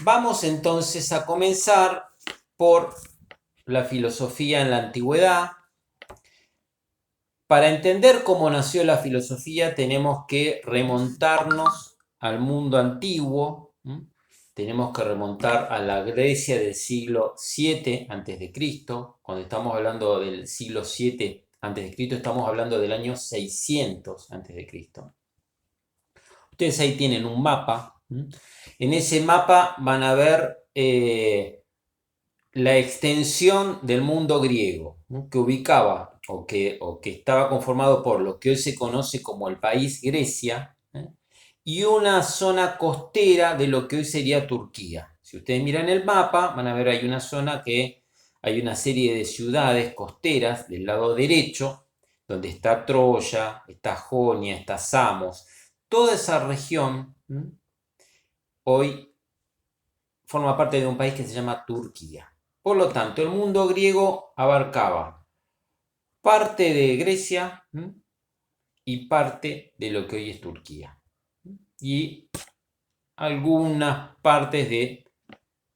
Vamos entonces a comenzar por la filosofía en la antigüedad. Para entender cómo nació la filosofía tenemos que remontarnos al mundo antiguo. Tenemos que remontar a la Grecia del siglo VII a.C. Cuando estamos hablando del siglo VII a.C., estamos hablando del año 600 a.C. Ustedes ahí tienen un mapa. En ese mapa van a ver la extensión del mundo griego, ¿no? Que ubicaba o que estaba conformado por lo que hoy se conoce como el país Grecia, y una zona costera de lo que hoy sería Turquía. Si ustedes miran el mapa, van a ver hay una zona que hay una serie de ciudades costeras del lado derecho, donde está Troya, está Jonia, está Samos. Toda esa región hoy forma parte de un país que se llama Turquía. Por lo tanto, el mundo griego abarcaba parte de Grecia y parte de lo que hoy es Turquía. Y algunas partes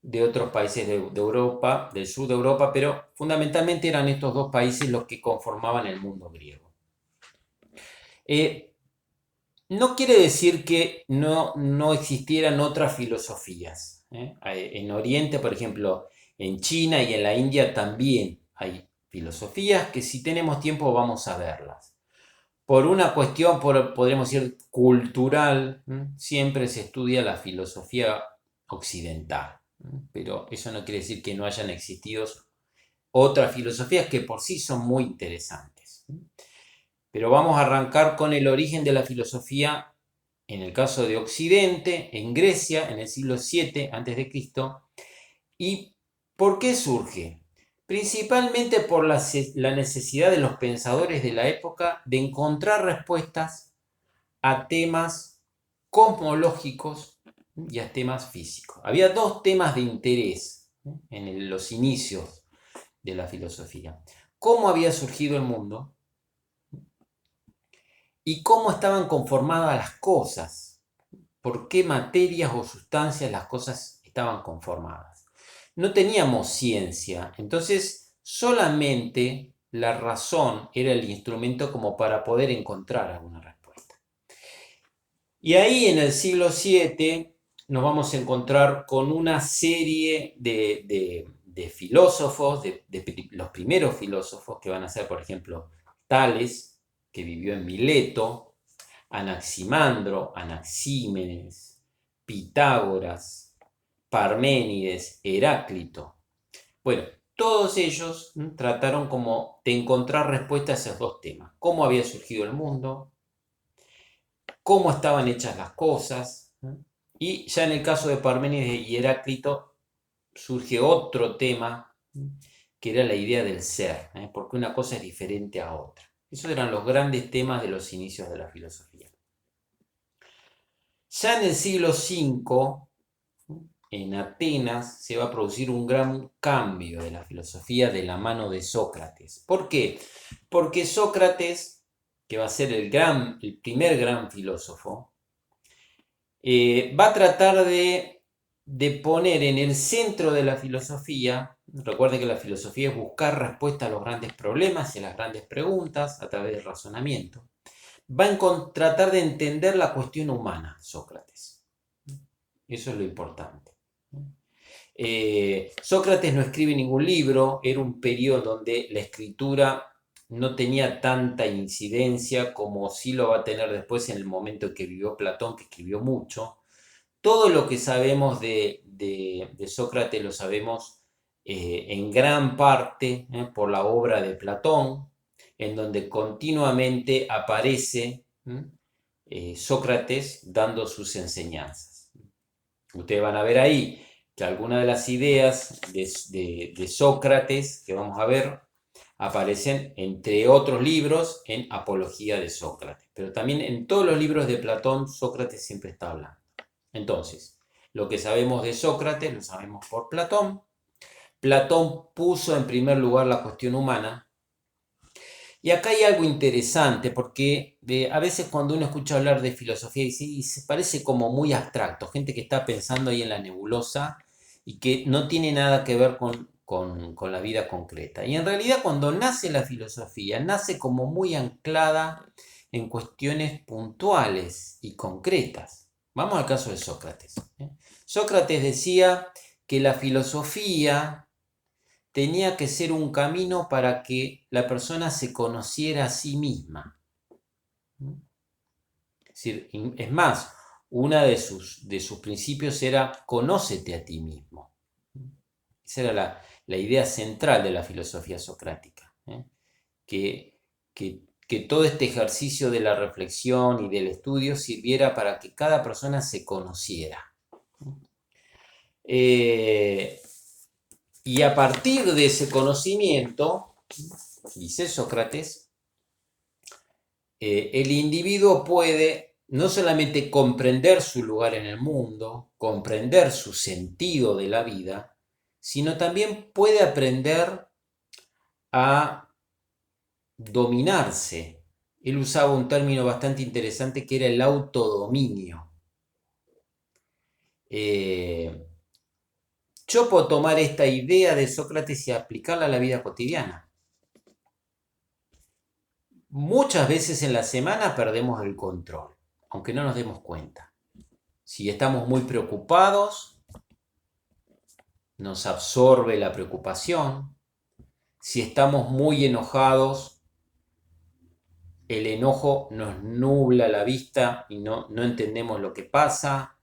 de otros países de Europa, del sur de Europa, pero fundamentalmente eran estos dos países los que conformaban el mundo griego. No quiere decir que no existieran otras filosofías. En Oriente, por ejemplo, en China y en la India también hay filosofías que si tenemos tiempo vamos a verlas. Por una cuestión, podríamos decir, cultural, siempre se estudia la filosofía occidental. Pero eso no quiere decir que no hayan existido otras filosofías que por sí son muy interesantes. Pero vamos a arrancar con el origen de la filosofía en el caso de Occidente, en Grecia, en el siglo VII a.C. ¿Y por qué surge? Principalmente por la necesidad de los pensadores de la época de encontrar respuestas a temas cosmológicos y a temas físicos. Había dos temas de interés en los inicios de la filosofía. ¿Cómo había surgido el mundo? ¿Y cómo estaban conformadas las cosas? ¿Por qué materias o sustancias las cosas estaban conformadas? No teníamos ciencia, entonces solamente la razón era el instrumento como para poder encontrar alguna respuesta. Y ahí en el siglo VII nos vamos a encontrar con una serie de filósofos, de los primeros filósofos que van a ser, por ejemplo, Tales, que vivió en Mileto, Anaximandro, Anaxímenes, Pitágoras, Parménides, Heráclito. Bueno, todos ellos trataron como de encontrar respuestas a esos dos temas. ¿Cómo había surgido el mundo? ¿Cómo estaban hechas las cosas? Y ya en el caso de Parménides y Heráclito surge otro tema que era la idea del ser, porque una cosa es diferente a otra. Esos eran los grandes temas de los inicios de la filosofía. Ya en el siglo V, en Atenas, se va a producir un gran cambio de la filosofía de la mano de Sócrates. ¿Por qué? Porque Sócrates, que va a ser el primer gran filósofo, va a tratar de poner en el centro de la filosofía, recuerden que la filosofía es buscar respuesta a los grandes problemas y a las grandes preguntas a través del razonamiento, va a tratar de entender la cuestión humana, Sócrates. Eso es lo importante. Sócrates no escribe ningún libro, era un periodo donde la escritura no tenía tanta incidencia como sí lo va a tener después en el momento en que vivió Platón, que escribió mucho. Todo lo que sabemos de Sócrates lo sabemos en gran parte por la obra de Platón, en donde continuamente aparece Sócrates dando sus enseñanzas. Ustedes van a ver ahí que algunas de las ideas de Sócrates que vamos a ver aparecen, entre otros libros, en Apología de Sócrates. Pero también en todos los libros de Platón, Sócrates siempre está hablando. Entonces, lo que sabemos de Sócrates lo sabemos por Platón. Platón puso en primer lugar la cuestión humana Y acá hay algo interesante porque a veces cuando uno escucha hablar de filosofía y se parece como muy abstracto, gente que está pensando ahí en la nebulosa y que no tiene nada que ver con la vida concreta. Y en realidad cuando nace la filosofía, nace como muy anclada en cuestiones puntuales y concretas. Vamos al caso de Sócrates. Sócrates decía que la filosofía tenía que ser un camino para que la persona se conociera a sí misma. Es más, uno de sus principios era conócete a ti mismo. Esa era la idea central de la filosofía socrática. Que, que todo este ejercicio de la reflexión y del estudio sirviera para que cada persona se conociera. Y a partir de ese conocimiento, dice Sócrates, el individuo puede no solamente comprender su lugar en el mundo, comprender su sentido de la vida, sino también puede aprender a dominarse. Él usaba un término bastante interesante que era el autodominio. Yo puedo tomar esta idea de Sócrates y aplicarla a la vida cotidiana. Muchas veces en la semana perdemos el control, aunque no nos demos cuenta. Si estamos muy preocupados, nos absorbe la preocupación. Si estamos muy enojados, el enojo nos nubla la vista y no entendemos lo que pasa.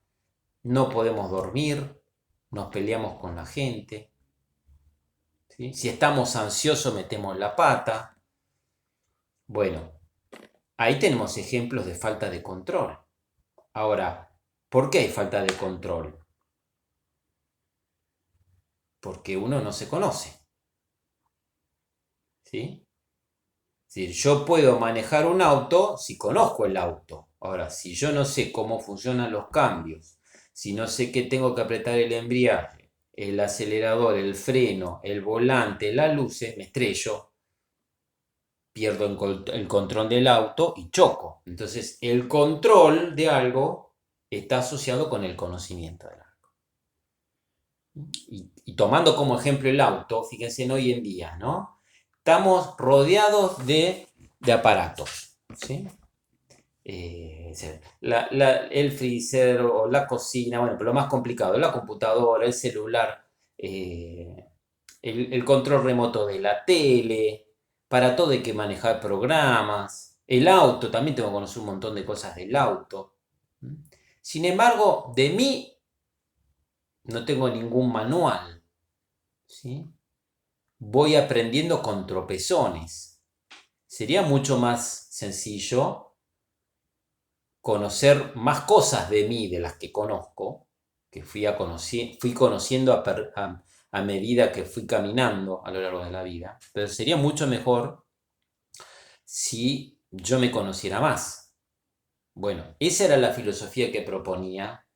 No podemos dormir, nos peleamos con la gente. ¿Sí? Si estamos ansiosos, metemos la pata. Bueno, ahí tenemos ejemplos de falta de control. Ahora, ¿por qué hay falta de control? Porque uno no se conoce. ¿Sí? Es decir, yo puedo manejar un auto si conozco el auto. Ahora, si yo no sé cómo funcionan los cambios, si no sé que tengo que apretar el embriague, el acelerador, el freno, el volante, las luces, me estrello, pierdo el control del auto y choco. Entonces, el control de algo está asociado con el conocimiento del algo. Y tomando como ejemplo el auto, fíjense en hoy en día, ¿no? Estamos rodeados de aparatos, ¿sí? El freezer o la cocina, bueno, pero lo más complicado, la computadora, el celular, el control remoto de la tele, para todo hay que manejar programas, el auto, también tengo que conocer un montón de cosas del auto. Sin embargo, de mí no tengo ningún manual, ¿sí? Voy aprendiendo con tropezones. Sería mucho más sencillo conocer más cosas de mí de las que conozco, que fui conociendo a medida que fui caminando a lo largo de la vida. Pero sería mucho mejor si yo me conociera más. Bueno, esa era la filosofía que proponía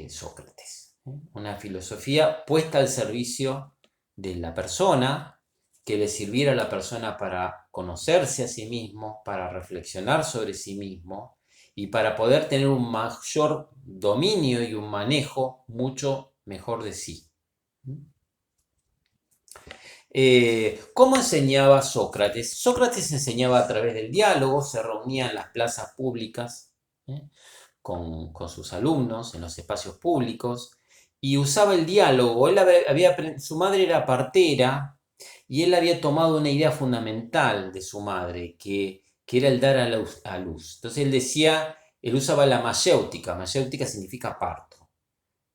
Sócrates. Una filosofía puesta al servicio de la persona, que le sirviera a la persona para conocerse a sí mismo, para reflexionar sobre sí mismo y para poder tener un mayor dominio y un manejo mucho mejor de sí. ¿Cómo enseñaba Sócrates? Sócrates enseñaba a través del diálogo, se reunía en las plazas públicas con sus alumnos, en los espacios públicos, y usaba el diálogo. Su madre era partera y él había tomado una idea fundamental de su madre, que era el dar a luz. Entonces él usaba la mayéutica significa parto,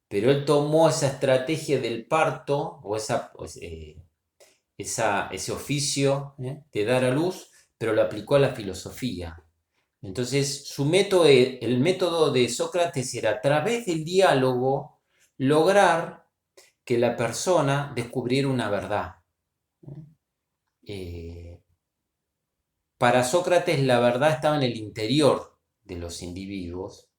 pero él tomó esa estrategia del parto o ese oficio de dar a luz, pero lo aplicó a la filosofía. Entonces, el método de Sócrates era a través del diálogo lograr que la persona descubriera una verdad. Para Sócrates la verdad estaba en el interior de los individuos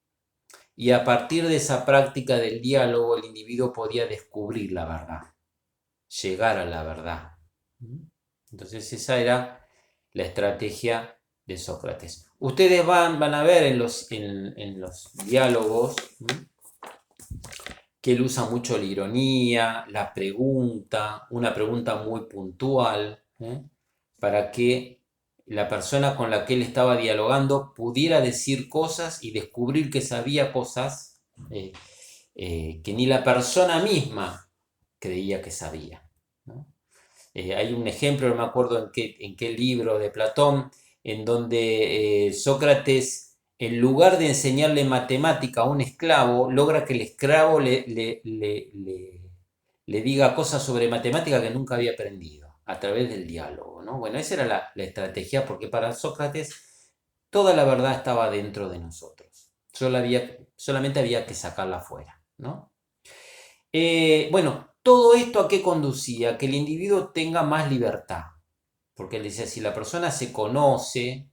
y a partir de esa práctica del diálogo el individuo podía descubrir la verdad, llegar a la verdad. Entonces esa era la estrategia de Sócrates. Ustedes van a ver en los diálogos que él usa mucho la ironía, la pregunta, una pregunta muy puntual, para que la persona con la que él estaba dialogando pudiera decir cosas y descubrir que sabía cosas que ni la persona misma creía que sabía, ¿no? Hay un ejemplo, no me acuerdo en qué libro de Platón, en donde Sócrates, en lugar de enseñarle matemática a un esclavo, logra que el esclavo le diga cosas sobre matemática que nunca había aprendido, a través del diálogo, ¿no? Bueno, esa era la estrategia, porque para Sócrates toda la verdad estaba dentro de nosotros. Solamente había que sacarla afuera, ¿no? Bueno, todo esto ¿a qué conducía? Que el individuo tenga más libertad. Porque él decía, si la persona se conoce,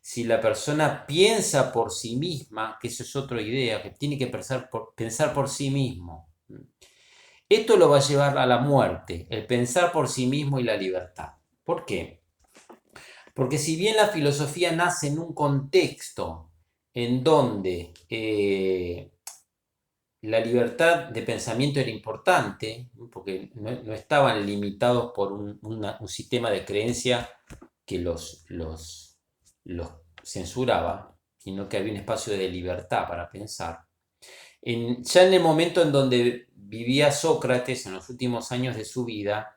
si la persona piensa por sí misma, que eso es otra idea, que tiene que pensar por sí mismo. Esto lo va a llevar a la muerte, el pensar por sí mismo y la libertad. ¿Por qué? Porque si bien la filosofía nace en un contexto en donde la libertad de pensamiento era importante, porque no estaban limitados por un sistema de creencia que los censuraba, sino que había un espacio de libertad para pensar. Ya en el momento en donde vivía Sócrates, en los últimos años de su vida,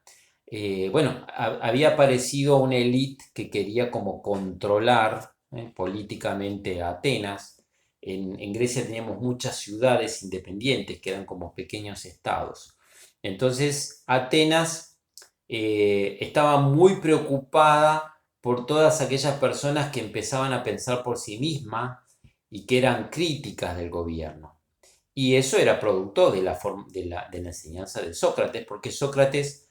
bueno, había aparecido una élite que quería como controlar políticamente a Atenas. En Grecia teníamos muchas ciudades independientes que eran como pequeños estados. Entonces, Atenas estaba muy preocupada por todas aquellas personas que empezaban a pensar por sí mismas y que eran críticas del gobierno. Y eso era producto de la enseñanza de Sócrates, porque Sócrates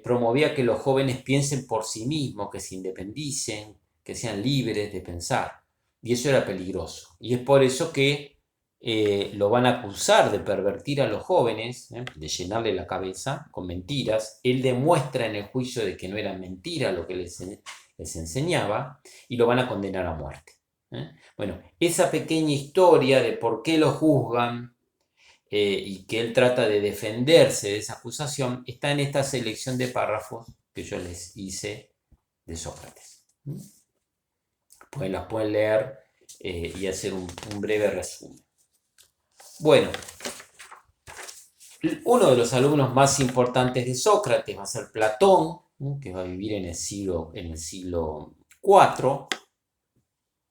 promovía que los jóvenes piensen por sí mismos, que se independicen, que sean libres de pensar. Y eso era peligroso. Y es por eso que lo van a acusar de pervertir a los jóvenes, de llenarle la cabeza con mentiras. Él demuestra en el juicio de que no era mentira lo que les enseñaba y lo van a condenar a muerte. Bueno, esa pequeña historia de por qué lo juzgan y que él trata de defenderse de esa acusación está en esta selección de párrafos que yo les hice de Sócrates. Pues las pueden leer y hacer un breve resumen. Bueno, uno de los alumnos más importantes de Sócrates va a ser Platón, que va a vivir en el siglo IV,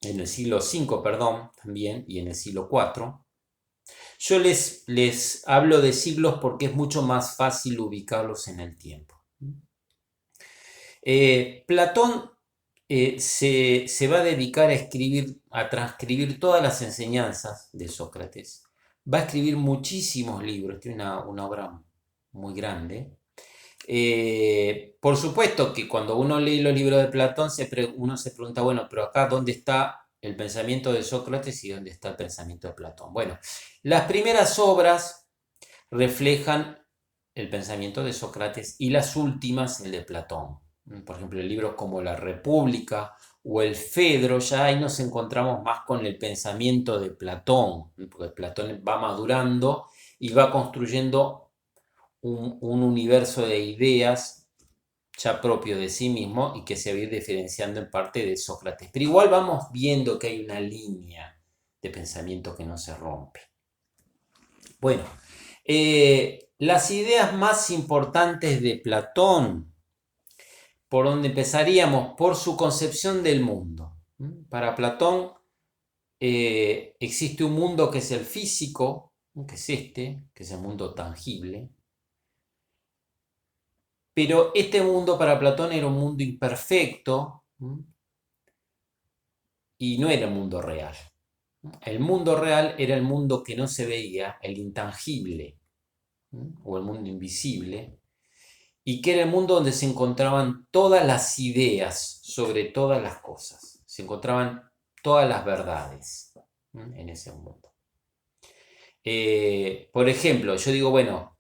en el siglo V, perdón, también, y en el siglo IV. Yo les hablo de siglos porque es mucho más fácil ubicarlos en el tiempo. Platón se va a dedicar a transcribir todas las enseñanzas de Sócrates. Va a escribir muchísimos libros, tiene una obra muy grande. Por supuesto que cuando uno lee los libros de Platón, uno se pregunta, bueno, pero acá ¿dónde está el pensamiento de Sócrates y dónde está el pensamiento de Platón? Bueno, las primeras obras reflejan el pensamiento de Sócrates y las últimas el de Platón. Por ejemplo, libros como La República o el Fedro, ya ahí nos encontramos más con el pensamiento de Platón, porque Platón va madurando y va construyendo un universo de ideas ya propio de sí mismo y que se va a ir diferenciando en parte de Sócrates. Pero igual vamos viendo que hay una línea de pensamiento que no se rompe. Bueno, las ideas más importantes de Platón, por donde empezaríamos, por su concepción del mundo. Para Platón existe un mundo que es el físico, que es que es el mundo tangible, pero este mundo para Platón era un mundo imperfecto y no era el mundo real. El mundo real era el mundo que no se veía, el intangible o el mundo invisible, y que era el mundo donde se encontraban todas las ideas sobre todas las cosas, se encontraban todas las verdades en ese mundo. Por ejemplo, yo digo, bueno,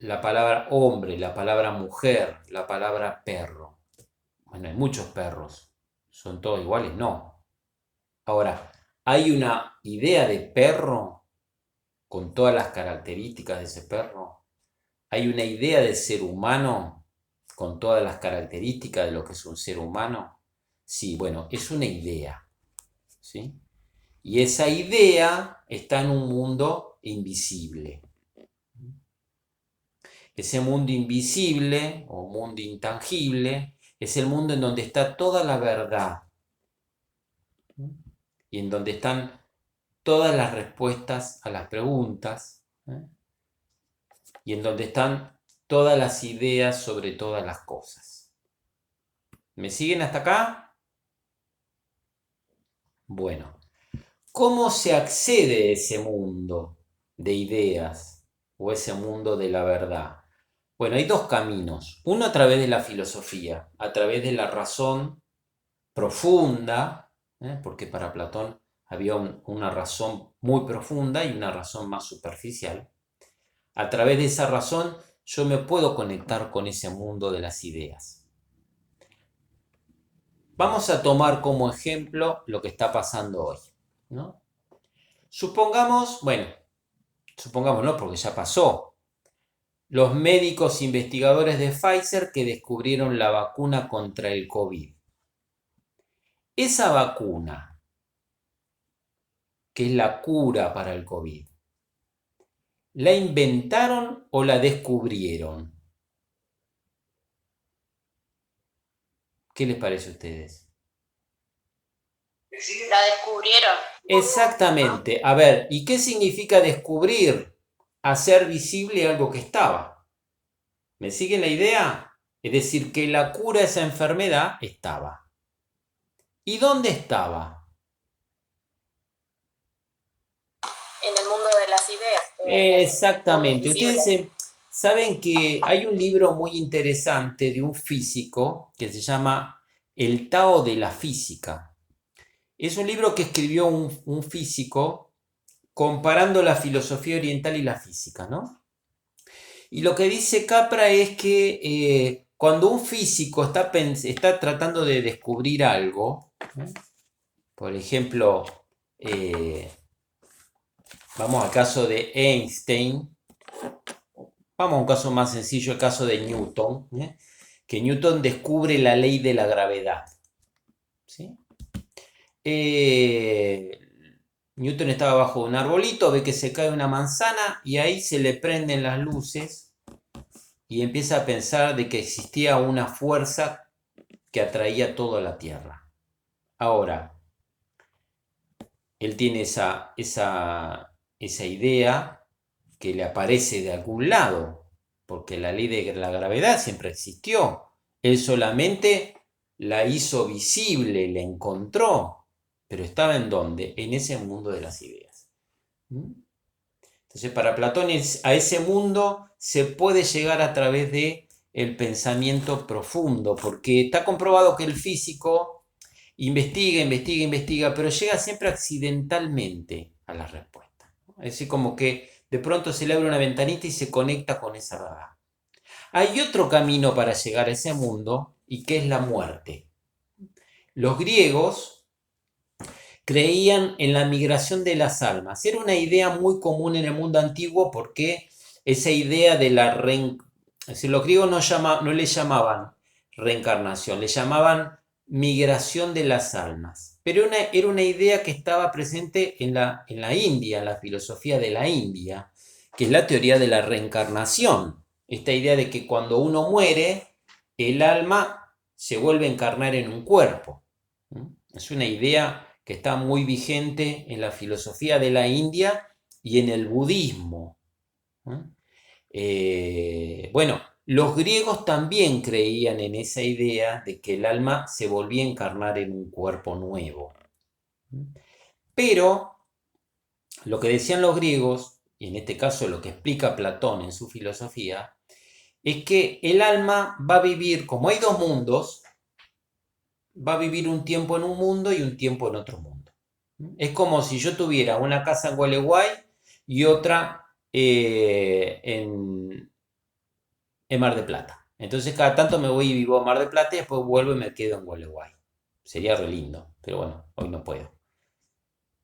la palabra hombre, la palabra mujer, la palabra perro. Bueno, hay muchos perros. ¿Son todos iguales? No. Ahora, ¿hay una idea de perro con todas las características de ese perro? ¿Hay una idea de ser humano con todas las características de lo que es un ser humano? Sí, bueno, es una idea, ¿sí? Y esa idea está en un mundo invisible. Ese mundo invisible o mundo intangible es el mundo en donde está toda la verdad y en donde están todas las respuestas a las preguntas, ¿eh? Y en donde están todas las ideas sobre todas las cosas. ¿Me siguen hasta acá? Bueno, ¿cómo se accede a ese mundo de ideas o ese mundo de la verdad? Bueno, hay dos caminos. Uno a través de la filosofía, a través de la razón profunda, porque para Platón había una razón muy profunda y una razón más superficial. A través de esa razón yo me puedo conectar con ese mundo de las ideas. Vamos a tomar como ejemplo lo que está pasando hoy, ¿no? Supongamos no, porque ya pasó. Los médicos investigadores de Pfizer que descubrieron la vacuna contra el COVID. Esa vacuna, que es la cura para el COVID, ¿la inventaron o la descubrieron? ¿Qué les parece a ustedes? La descubrieron. Exactamente. A ver, ¿y qué significa descubrir? Hacer visible algo que estaba. ¿Me siguen la idea? Es decir, que la cura a esa enfermedad estaba. ¿Y dónde estaba? En el mundo de las ideas. Exactamente. Invisible. Ustedes saben que hay un libro muy interesante de un físico que se llama El Tao de la Física. Es un libro que escribió un físico comparando la filosofía oriental y la física, ¿no? Y lo que dice Capra es que cuando un físico está tratando de descubrir algo, ¿no? Por ejemplo, eh, vamos al caso de Einstein, vamos a un caso más sencillo, el caso de Newton, que Newton descubre la ley de la gravedad, ¿sí? Eh, Newton estaba bajo un arbolito, ve que se cae una manzana y ahí se le prenden las luces y empieza a pensar de que existía una fuerza que atraía todo a la Tierra. Ahora, él tiene esa idea que le aparece de algún lado, porque la ley de la gravedad siempre existió. Él solamente la hizo visible, la encontró, pero estaba en dónde? En ese mundo de las ideas. Entonces, para Platón, a ese mundo se puede llegar a través de el pensamiento profundo, porque está comprobado que el físico investiga, pero llega siempre accidentalmente a la respuesta. Es decir, como que de pronto se le abre una ventanita y se conecta con esa verdad. Hay otro camino para llegar a ese mundo y que es la muerte. Los griegos creían en la migración de las almas. Era una idea muy común en el mundo antiguo porque esa idea de la reencarnación, los griegos no le llamaban reencarnación, le llamaban migración de las almas. Pero era una idea que estaba presente en la India, en la filosofía de la India, que es la teoría de la reencarnación. Esta idea de que cuando uno muere, el alma se vuelve a encarnar en un cuerpo. Es una idea que está muy vigente en la filosofía de la India y en el budismo. Bueno, los griegos también creían en esa idea de que el alma se volvía a encarnar en un cuerpo nuevo. Pero lo que decían los griegos, y en este caso lo que explica Platón en su filosofía, es que el alma va a vivir, como hay dos mundos, va a vivir un tiempo en un mundo y un tiempo en otro mundo. Es como si yo tuviera una casa en Gualeguay y otra en Mar del Plata. Entonces cada tanto me voy y vivo en Mar del Plata y después vuelvo y me quedo en Gualeguay. Sería re lindo, pero bueno, hoy no puedo.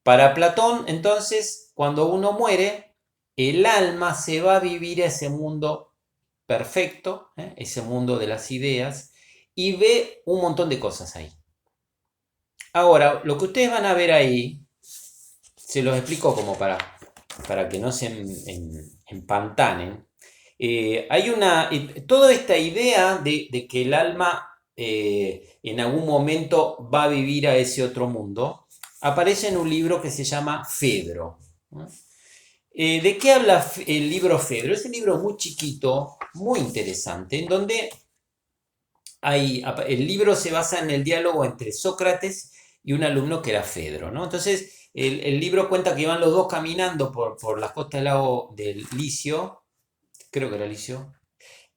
Para Platón, entonces, cuando uno muere, el alma se va a vivir a ese mundo perfecto, ese mundo de las ideas, y ve un montón de cosas ahí. Ahora, lo que ustedes van a ver ahí, se los explico como para que no se empantanen. Hay toda esta idea de que el alma en algún momento va a vivir a ese otro mundo, aparece en un libro que se llama Fedro. ¿No? ¿De qué habla el libro Fedro? Es un libro muy chiquito, muy interesante, en donde el libro se basa en el diálogo entre Sócrates y un alumno que era Fedro, ¿no? Entonces, el libro cuenta que iban los dos caminando por las costas del lago del Licio, creo que era Licio,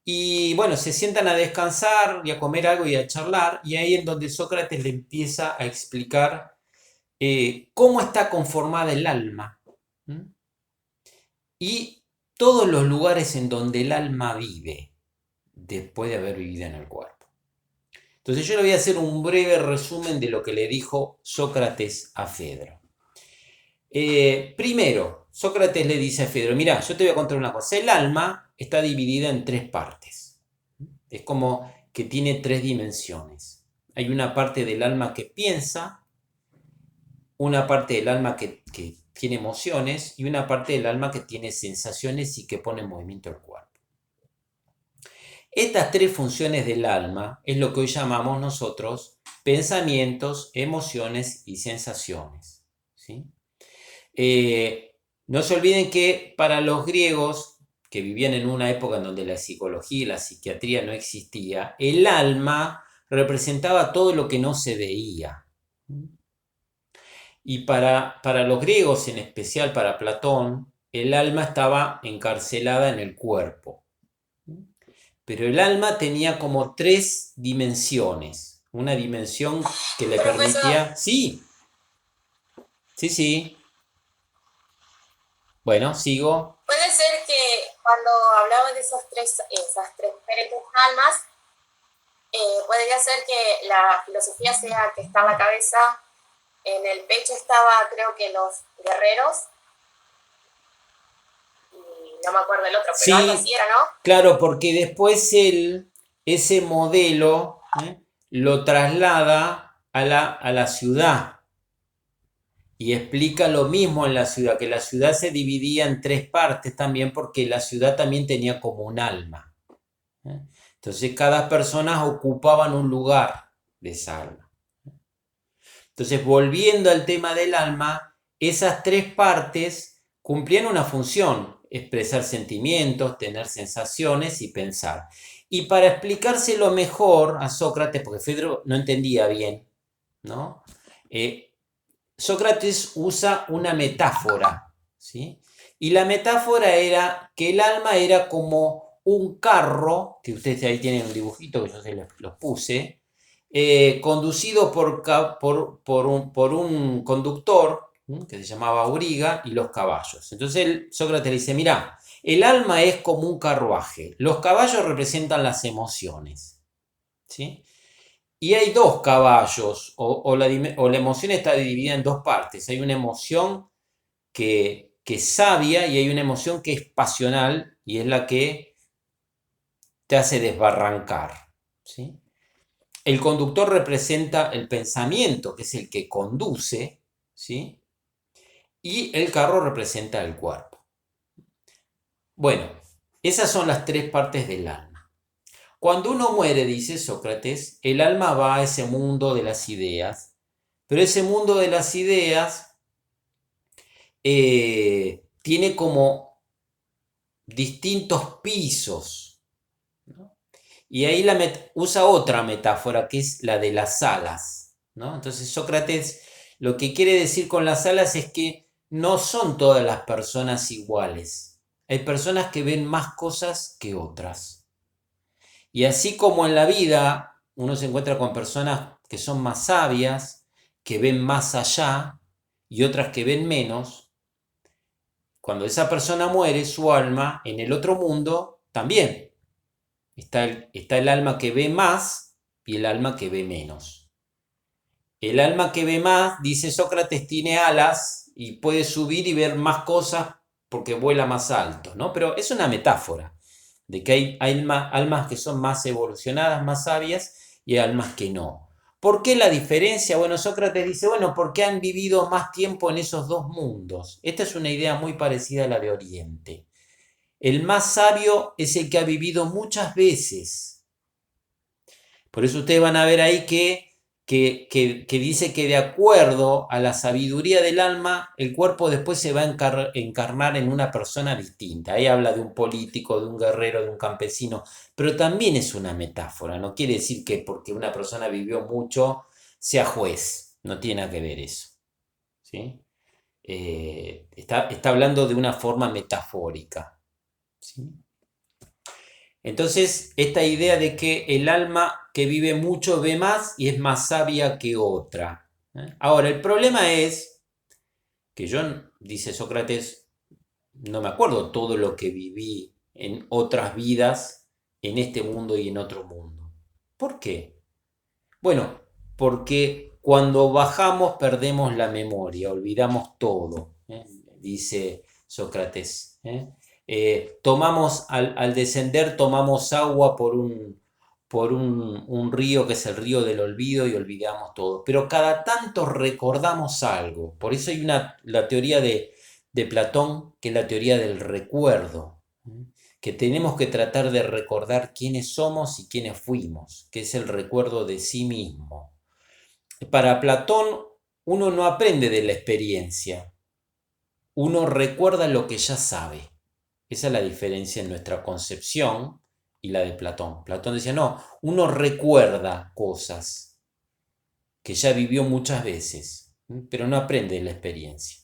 y bueno, se sientan a descansar y a comer algo y a charlar, y ahí es donde Sócrates le empieza a explicar cómo está conformada el alma. ¿Mm? Y todos los lugares en donde el alma vive después de haber vivido en el cuerpo. Entonces yo le voy a hacer un breve resumen de lo que le dijo Sócrates a Fedro. Primero, Sócrates le dice a Fedro, mira, yo te voy a contar una cosa, el alma está dividida en tres partes. Es como que tiene tres dimensiones. Hay una parte del alma que piensa, una parte del alma que tiene emociones y una parte del alma que tiene sensaciones y que pone en movimiento el cuerpo. Estas tres funciones del alma es lo que hoy llamamos nosotros pensamientos, emociones y sensaciones. ¿Sí? No se olviden que para los griegos, que vivían en una época en donde la psicología y la psiquiatría no existía, el alma representaba todo lo que no se veía. Y para los griegos, en especial para Platón, el alma estaba encarcelada en el cuerpo. Pero el alma tenía como tres dimensiones. Una dimensión que le permitía... Sí, sí. Bueno, sigo. Puede ser que cuando hablaba de esas tres diferentes almas, podría ser que la filosofía sea que está en la cabeza, en el pecho estaba creo que los guerreros, y no me acuerdo el otro, pero algo así era, ¿no? Claro, porque después ese modelo lo traslada a la ciudad y explica lo mismo en la ciudad, que la ciudad se dividía en tres partes también porque la ciudad también tenía como un alma. Entonces cada persona ocupaba un lugar de esa alma. Entonces, volviendo al tema del alma, esas tres partes cumplían una función, expresar sentimientos, tener sensaciones y pensar. Y para explicárselo mejor a Sócrates, porque Fedro no entendía bien, ¿no? Sócrates usa una metáfora, ¿sí? Y la metáfora era que el alma era como un carro, que ustedes ahí tienen un dibujito que yo se los puse, conducido por un conductor que se llamaba Auriga y los caballos. Entonces Sócrates le dice, mira, el alma es como un carruaje, los caballos representan las emociones, ¿sí? Y hay dos caballos, o la emoción está dividida en dos partes. Hay una emoción que es sabia y hay una emoción que es pasional y es la que te hace desbarrancar, ¿sí? El conductor representa el pensamiento, que es el que conduce, ¿sí? Y el carro representa el cuerpo. Bueno, esas son las tres partes del alma. Cuando uno muere, dice Sócrates, el alma va a ese mundo de las ideas, pero ese mundo de las ideas tiene como distintos pisos, ¿no? Y ahí usa otra metáfora que es la de las alas, ¿no? Entonces Sócrates lo que quiere decir con las alas es que no son todas las personas iguales. Hay personas que ven más cosas que otras. Y así como en la vida uno se encuentra con personas que son más sabias, que ven más allá y otras que ven menos, cuando esa persona muere, su alma en el otro mundo también Está el alma que ve más y el alma que ve menos. El alma que ve más, dice Sócrates, tiene alas y puede subir y ver más cosas porque vuela más alto, ¿no? Pero es una metáfora de que hay almas que son más evolucionadas, más sabias, y hay almas que no. ¿Por qué la diferencia? Bueno, Sócrates dice, bueno, porque han vivido más tiempo en esos dos mundos. Esta es una idea muy parecida a la de Oriente. El más sabio es el que ha vivido muchas veces. Por eso ustedes van a ver ahí que dice que de acuerdo a la sabiduría del alma, el cuerpo después se va a encarnar en una persona distinta. Ahí habla de un político, de un guerrero, de un campesino, pero también es una metáfora. No quiere decir que porque una persona vivió mucho sea juez. No tiene nada que ver eso. ¿Sí? Está hablando de una forma metafórica. ¿Sí? Entonces, esta idea de que el alma que vive mucho ve más y es más sabia que otra. Ahora, el problema es que yo, dice Sócrates, no me acuerdo todo lo que viví en otras vidas, en este mundo y en otro mundo. ¿Por qué? Bueno, porque cuando bajamos perdemos la memoria, olvidamos todo, dice Sócrates. Tomamos, al descender, tomamos agua por un río que es el río del olvido y olvidamos todo. Pero cada tanto recordamos algo. Por eso hay la teoría de Platón, que es la teoría del recuerdo, que tenemos que tratar de recordar quiénes somos y quiénes fuimos, que es el recuerdo de sí mismo. Para Platón, uno no aprende de la experiencia, uno recuerda lo que ya sabe. Esa es la diferencia en nuestra concepción y la de Platón. Platón decía, no, uno recuerda cosas que ya vivió muchas veces, pero no aprende de la experiencia.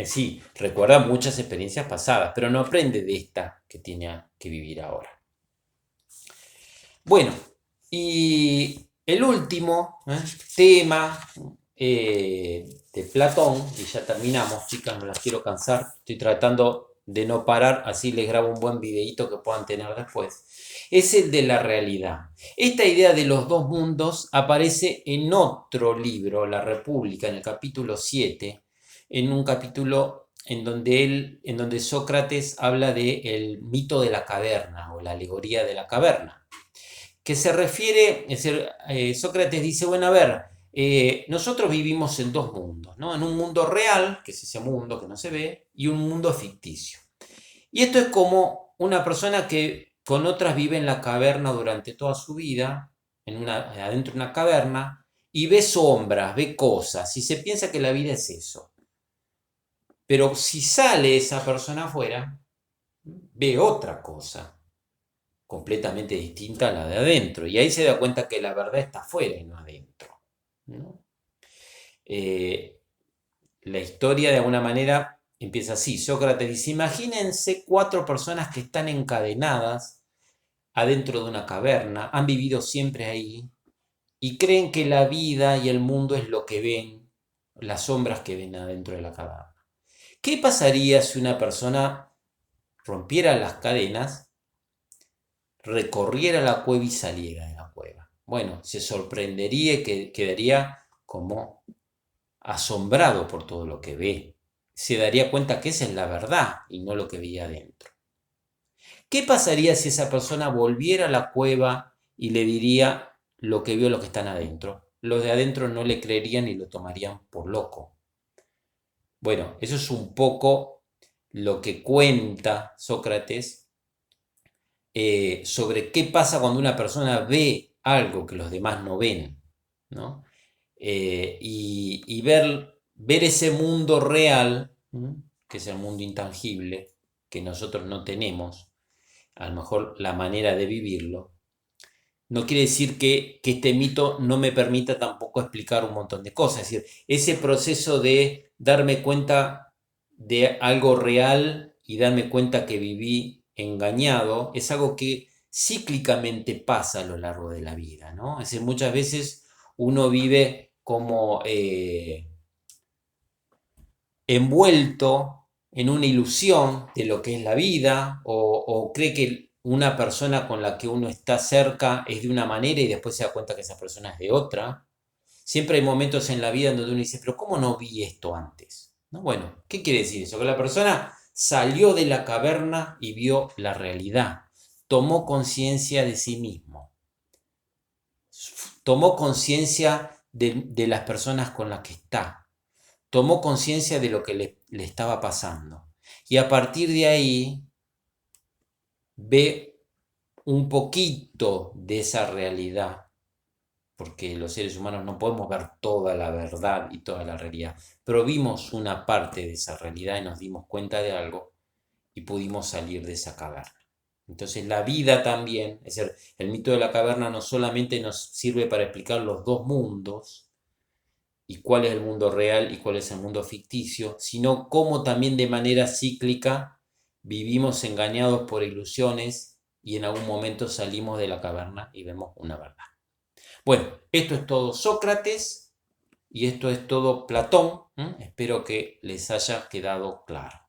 Sí, recuerda muchas experiencias pasadas, pero no aprende de esta que tiene que vivir ahora. Bueno, y el último tema de Platón, y ya terminamos, chicas, no las quiero cansar, estoy tratando de no parar, así les grabo un buen videíto que puedan tener después, es el de la realidad. Esta idea de los dos mundos aparece en otro libro, La República, en el capítulo 7, en un capítulo en donde Sócrates habla del mito de la caverna o la alegoría de la caverna, que se refiere, es decir, Sócrates dice, bueno, a ver, nosotros vivimos en dos mundos, ¿no? En un mundo real, que es ese mundo que no se ve, y un mundo ficticio. Y esto es como una persona que con otras vive en la caverna durante toda su vida, adentro de una caverna, y ve sombras, ve cosas, y se piensa que la vida es eso. Pero si sale esa persona afuera, ve otra cosa completamente distinta a la de adentro. Y ahí se da cuenta que la verdad está afuera y no adentro, ¿no? La historia de alguna manera empieza así. Sócrates dice, imagínense 4 personas que están encadenadas adentro de una caverna, han vivido siempre ahí y creen que la vida y el mundo es lo que ven, las sombras que ven adentro de la caverna. ¿Qué pasaría si una persona rompiera las cadenas, recorriera la cueva y saliera de la cueva? Bueno, se sorprendería y quedaría como asombrado por todo lo que ve. Se daría cuenta que esa es la verdad y no lo que veía adentro. ¿Qué pasaría si esa persona volviera a la cueva y le diría lo que vio los que están adentro? Los de adentro no le creerían y lo tomarían por loco. Bueno, eso es un poco lo que cuenta Sócrates sobre qué pasa cuando una persona ve algo que los demás no ven, ¿no? Y ver ese mundo real, que es el mundo intangible, que nosotros no tenemos, a lo mejor la manera de vivirlo, no quiere decir que este mito no me permita tampoco explicar un montón de cosas. Es decir, ese proceso de darme cuenta de algo real y darme cuenta que viví engañado es algo que cíclicamente pasa a lo largo de la vida, ¿no? Es decir, muchas veces uno vive como envuelto en una ilusión de lo que es la vida o cree que una persona con la que uno está cerca es de una manera y después se da cuenta que esa persona es de otra. Siempre hay momentos en la vida en donde uno dice, pero ¿cómo no vi esto antes? ¿No? Bueno, ¿qué quiere decir eso? Que la persona salió de la caverna y vio la realidad, tomó conciencia de sí mismo, tomó conciencia de las personas con las que está, tomó conciencia de lo que le estaba pasando. Y a partir de ahí ve un poquito de esa realidad, porque los seres humanos no podemos ver toda la verdad y toda la realidad, pero vimos una parte de esa realidad y nos dimos cuenta de algo y pudimos salir de esa caverna. Entonces la vida también, es decir, el mito de la caverna no solamente nos sirve para explicar los dos mundos y cuál es el mundo real y cuál es el mundo ficticio, sino cómo también de manera cíclica vivimos engañados por ilusiones y en algún momento salimos de la caverna y vemos una verdad. Bueno, esto es todo Sócrates y esto es todo Platón. Espero que les haya quedado claro.